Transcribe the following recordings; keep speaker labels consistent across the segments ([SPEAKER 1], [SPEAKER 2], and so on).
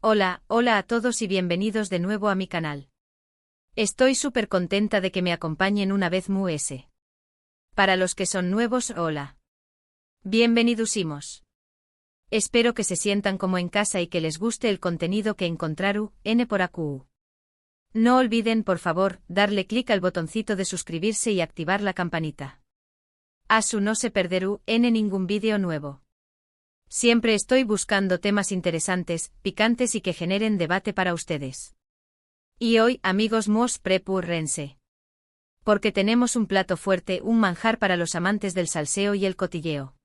[SPEAKER 1] Hola a todos y bienvenidos de nuevo a mi canal. Estoy súper contenta de que me acompañen una vez más. Para los que son nuevos, hola. Bienvenidísimos. Espero que se sientan como en casa y que les guste el contenido que encontraron por aquí. No olviden por favor, darle clic al botoncito de suscribirse y activar la campanita. Así no se perderá ningún vídeo nuevo. Siempre estoy buscando temas interesantes, picantes y que generen debate para ustedes. Y hoy, amigos míos, prepúrense. Porque tenemos un plato fuerte, un manjar para los amantes del salseo y el cotilleo.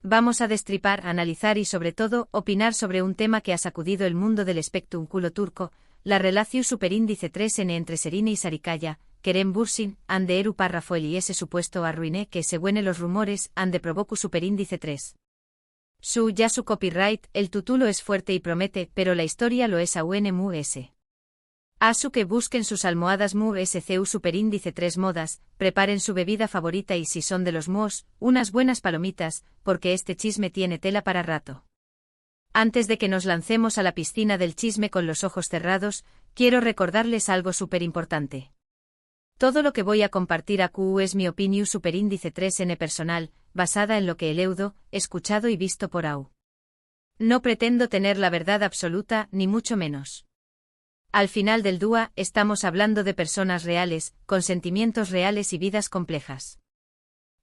[SPEAKER 1] Vamos a destripar, analizar y sobre todo, opinar sobre un tema que ha sacudido el mundo del espectáculo turco, la relación superíndice 3N entre Serine y Sarikaya, Kerem Bürsin, ande Eru Parrafoel y ese supuesto arruiné que según los rumores, ande provocu superíndice 3. Su copyright, el título es fuerte y promete, pero la historia lo es aún mus. Asu que busquen sus almohadas MUSCU superíndice 3 modas, preparen su bebida favorita y si son de los MUOS, unas buenas palomitas, porque este chisme tiene tela para rato. Antes de que nos lancemos a la piscina del chisme con los ojos cerrados, quiero recordarles algo súper importante. Todo lo que voy a compartir aquí es mi opinión superíndice 3N personal, basada en lo que he leído, escuchado y visto por AU. No pretendo tener la verdad absoluta, ni mucho menos. Al final del día, estamos hablando de personas reales, con sentimientos reales y vidas complejas.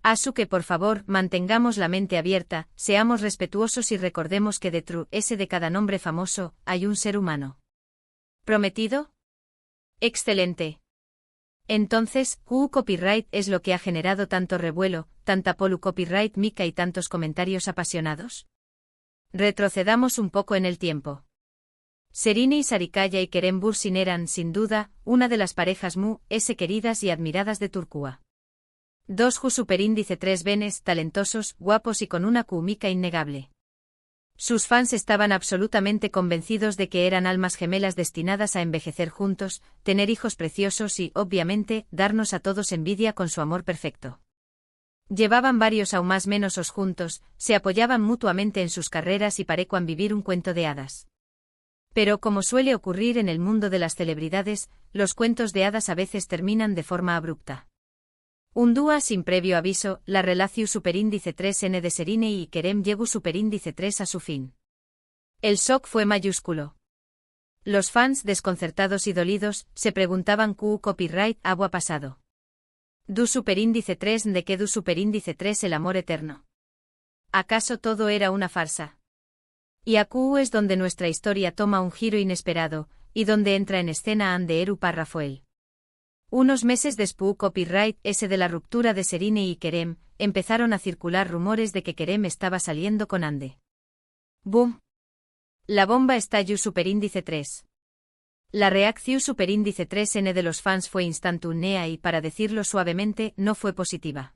[SPEAKER 1] Así que por favor, mantengamos la mente abierta, seamos respetuosos y recordemos que detrás de cada nombre famoso, hay un ser humano. ¿Prometido? Excelente. Entonces, copyright es lo que ha generado tanto revuelo, tanta copyright mica y tantos comentarios apasionados. Retrocedamos un poco en el tiempo. Serine y Sarikaya y Kerem Bürsin eran, sin duda, una de las parejas queridas y admiradas de Turquía. Dos superíndice 3 benes, talentosos, guapos y con una química innegable. Sus fans estaban absolutamente convencidos de que eran almas gemelas destinadas a envejecer juntos, tener hijos preciosos y, obviamente, darnos a todos envidia con su amor perfecto. Llevaban varios aún más menos juntos, se apoyaban mutuamente en sus carreras y parecían vivir un cuento de hadas. Pero como suele ocurrir en el mundo de las celebridades, los cuentos de hadas a veces terminan de forma abrupta. Un día sin previo aviso, la relación superíndice 3N de Serine y Kerem llegó superíndice 3 a su fin. El shock fue mayúsculo. Los fans, desconcertados y dolidos, se preguntaban qué copyright había pasado. ¿Du superíndice 3 de qué du superíndice 3 el amor eterno? ¿Acaso todo era una farsa? Y aquí es donde nuestra historia toma un giro inesperado, y donde entra en escena ande Eru Parrafoel. Unos meses después copyright ese de la ruptura de Serine y Kerem, empezaron a circular rumores de que Kerem estaba saliendo con Ande. ¡Boom! La bomba estalló superíndice 3. La reacción superíndice 3N de los fans fue instantánea y, para decirlo suavemente, no fue positiva.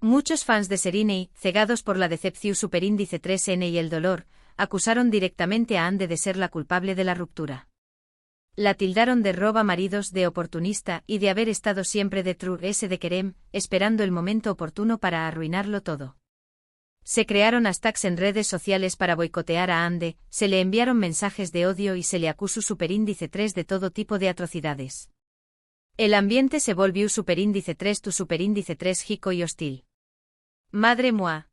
[SPEAKER 1] Muchos fans de Serine, cegados por la decepción superíndice 3N y el dolor, acusaron directamente a Ande de ser la culpable de la ruptura. La tildaron de roba maridos, de oportunista y de haber estado siempre detrás de Kerem, esperando el momento oportuno para arruinarlo todo. Se crearon hashtags en redes sociales para boicotear a Ande, se le enviaron mensajes de odio y se le acusó superíndice 3 de todo tipo de atrocidades. El ambiente se volvió superíndice 3 tu superíndice 3 jico y hostil. Madre mía.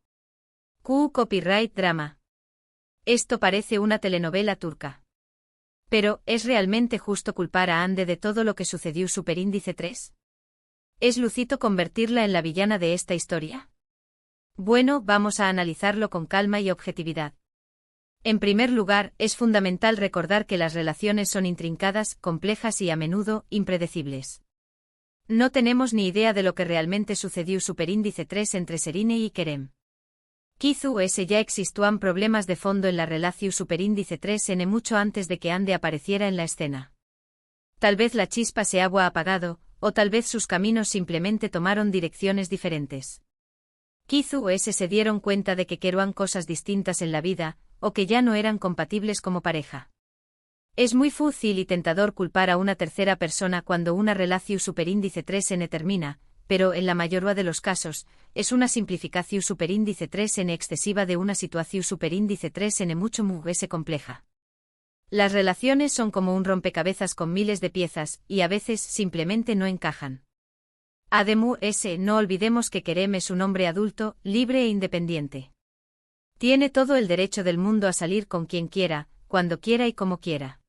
[SPEAKER 1] Copyright drama. Esto parece una telenovela turca. Pero, ¿es realmente justo culpar a Ande de todo lo que sucedió superíndice 3? ¿Es lucito convertirla en la villana de esta historia? Bueno, vamos a analizarlo con calma y objetividad. En primer lugar, es fundamental recordar que las relaciones son intrincadas, complejas y a menudo, impredecibles. No tenemos ni idea de lo que realmente sucedió superíndice 3 entre Serine y Kerem. Quizás ya existían problemas de fondo en la relación superíndice 3N mucho antes de que Ande apareciera en la escena. Tal vez la chispa se había apagado, o tal vez sus caminos simplemente tomaron direcciones diferentes. Quizás se dieron cuenta de que querían cosas distintas en la vida, o que ya no eran compatibles como pareja. Es muy fácil y tentador culpar a una tercera persona cuando una relación superíndice 3N termina, pero en la mayoría de los casos, es una simplificación superíndice 3N excesiva de una situación superíndice 3N mucho más compleja. Las relaciones son como un rompecabezas con miles de piezas, y a veces simplemente no encajan. Además, no olvidemos que Kerem es un hombre adulto, libre e independiente. Tiene todo el derecho del mundo a salir con quien quiera, cuando quiera y como quiera.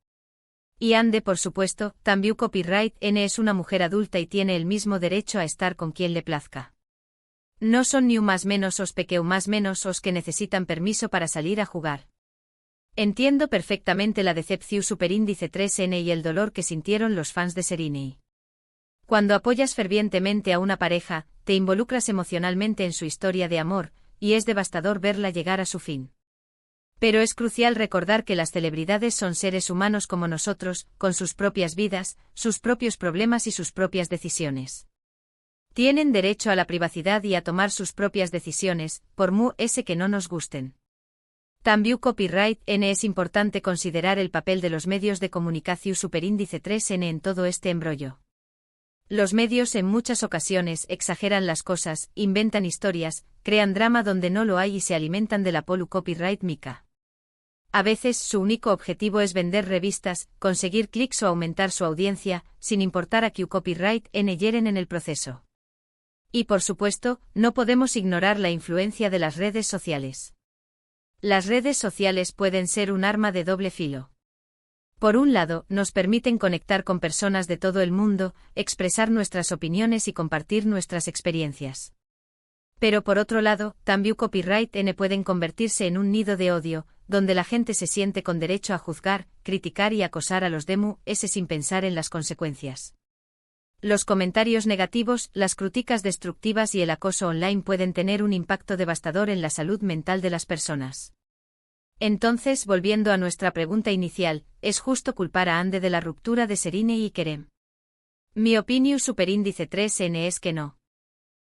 [SPEAKER 1] Y Ande, por supuesto, también copyright N es una mujer adulta y tiene el mismo derecho a estar con quien le plazca. No son ni un más menos os pequeu más menos os que necesitan permiso para salir a jugar. Entiendo perfectamente la decepción superíndice 3N y el dolor que sintieron los fans de Serenei. Cuando apoyas fervientemente a una pareja, te involucras emocionalmente en su historia de amor, y es devastador verla llegar a su fin. Pero es crucial recordar que las celebridades son seres humanos como nosotros, con sus propias vidas, sus propios problemas y sus propias decisiones. Tienen derecho a la privacidad y a tomar sus propias decisiones, por que no nos gusten. También copyright N es importante considerar el papel de los medios de comunicación superíndice 3N en todo este embrollo. Los medios en muchas ocasiones exageran las cosas, inventan historias, crean drama donde no lo hay y se alimentan de la polu copyright mica. A veces su único objetivo es vender revistas, conseguir clics o aumentar su audiencia, sin importar a que copyright N hieren en el proceso. Y por supuesto, no podemos ignorar la influencia de las redes sociales. Las redes sociales pueden ser un arma de doble filo. Por un lado, nos permiten conectar con personas de todo el mundo, expresar nuestras opiniones y compartir nuestras experiencias. Pero por otro lado, también copyright N pueden convertirse en un nido de odio, donde la gente se siente con derecho a juzgar, criticar y acosar a los sin pensar en las consecuencias. Los comentarios negativos, las críticas destructivas y el acoso online pueden tener un impacto devastador en la salud mental de las personas. Entonces, volviendo a nuestra pregunta inicial, ¿es justo culpar a Ande de la ruptura de Serenei y Kerem? Mi opinión superíndice 3N es que no.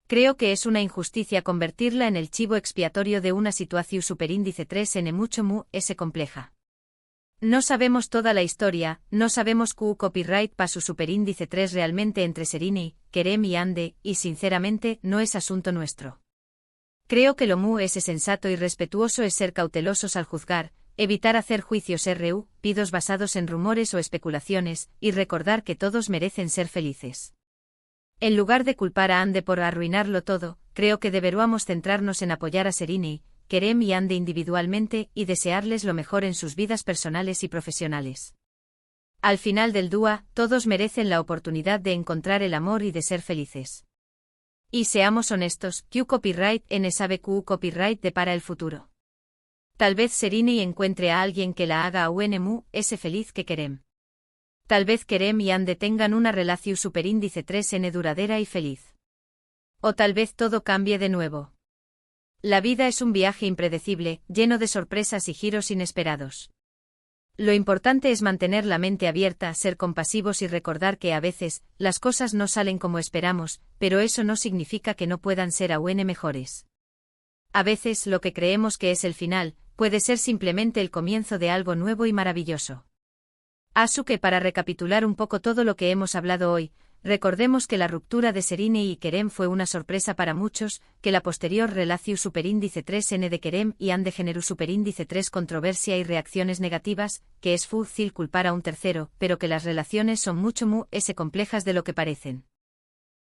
[SPEAKER 1] Creo que es una injusticia convertirla en el chivo expiatorio de una situación superíndice 3N mucho compleja. No sabemos toda la historia, no sabemos copyright pa su superíndice 3 realmente entre Serenei, Kerem y Ande, y sinceramente, no es asunto nuestro. Creo que lo es sensato y respetuoso es ser cautelosos al juzgar, evitar hacer juicios pidos basados en rumores o especulaciones, y recordar que todos merecen ser felices. En lugar de culpar a Ande por arruinarlo todo, creo que deberíamos centrarnos en apoyar a Serenei, Kerem y Ande individualmente y desearles lo mejor en sus vidas personales y profesionales. Al final del día, todos merecen la oportunidad de encontrar el amor y de ser felices. Y seamos honestos, copyright N sabe copyright depara el futuro. Tal vez Serenei encuentre a alguien que la haga ese feliz que Kerem. Tal vez Kerem y Ande tengan una relación superíndice 3N duradera y feliz. O tal vez todo cambie de nuevo. La vida es un viaje impredecible, lleno de sorpresas y giros inesperados. Lo importante es mantener la mente abierta, ser compasivos y recordar que a veces, las cosas no salen como esperamos, pero eso no significa que no puedan ser aún mejores. A veces lo que creemos que es el final, puede ser simplemente el comienzo de algo nuevo y maravilloso. Así que para recapitular un poco todo lo que hemos hablado hoy, recordemos que la ruptura de Serenei y Kerem fue una sorpresa para muchos, que la posterior relación superíndice 3N de Kerem y Ande generó superíndice 3 controversia y reacciones negativas, que es fácil culpar a un tercero, pero que las relaciones son mucho complejas de lo que parecen.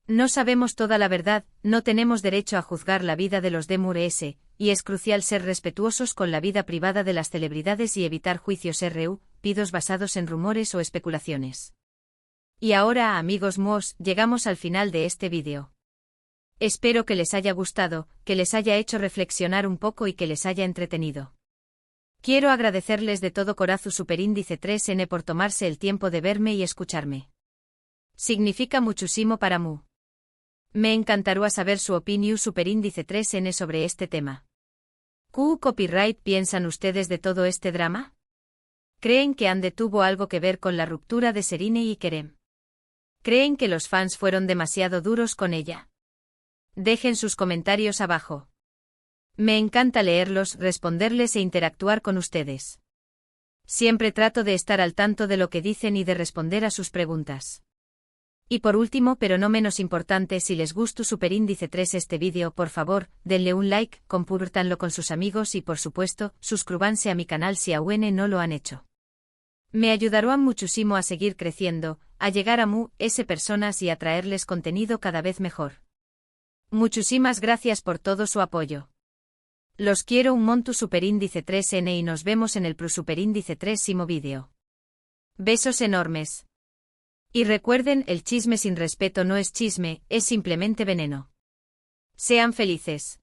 [SPEAKER 1] No sabemos toda la verdad, no tenemos derecho a juzgar la vida de los y es crucial ser respetuosos con la vida privada de las celebridades y evitar juicios pidos basados en rumores o especulaciones. Y ahora, amigos llegamos al final de este vídeo. Espero que les haya gustado, que les haya hecho reflexionar un poco y que les haya entretenido. Quiero agradecerles de todo corazón superíndice 3N por tomarse el tiempo de verme y escucharme. Significa muchísimo para mí. Me encantaría saber su opinión superíndice 3N sobre este tema. ¿Qué copyright piensan ustedes de todo este drama? ¿Creen que Ande tuvo algo que ver con la ruptura de Serenei y Kerem? ¿Creen que los fans fueron demasiado duros con ella? Dejen sus comentarios abajo. Me encanta leerlos, responderles e interactuar con ustedes. Siempre trato de estar al tanto de lo que dicen y de responder a sus preguntas. Y por último, pero no menos importante, si les gustó superíndice 3 este vídeo, por favor, denle un like, compártanlo con sus amigos y por supuesto, suscríbanse a mi canal si aún no lo han hecho. Me ayudarán muchísimo a seguir creciendo, a llegar a muchas personas y a traerles contenido cada vez mejor. Muchísimas gracias por todo su apoyo. Los quiero un monto superíndice 3N y nos vemos en el superíndice 3 vídeo. Besos enormes. Y recuerden, el chisme sin respeto no es chisme, es simplemente veneno. Sean felices.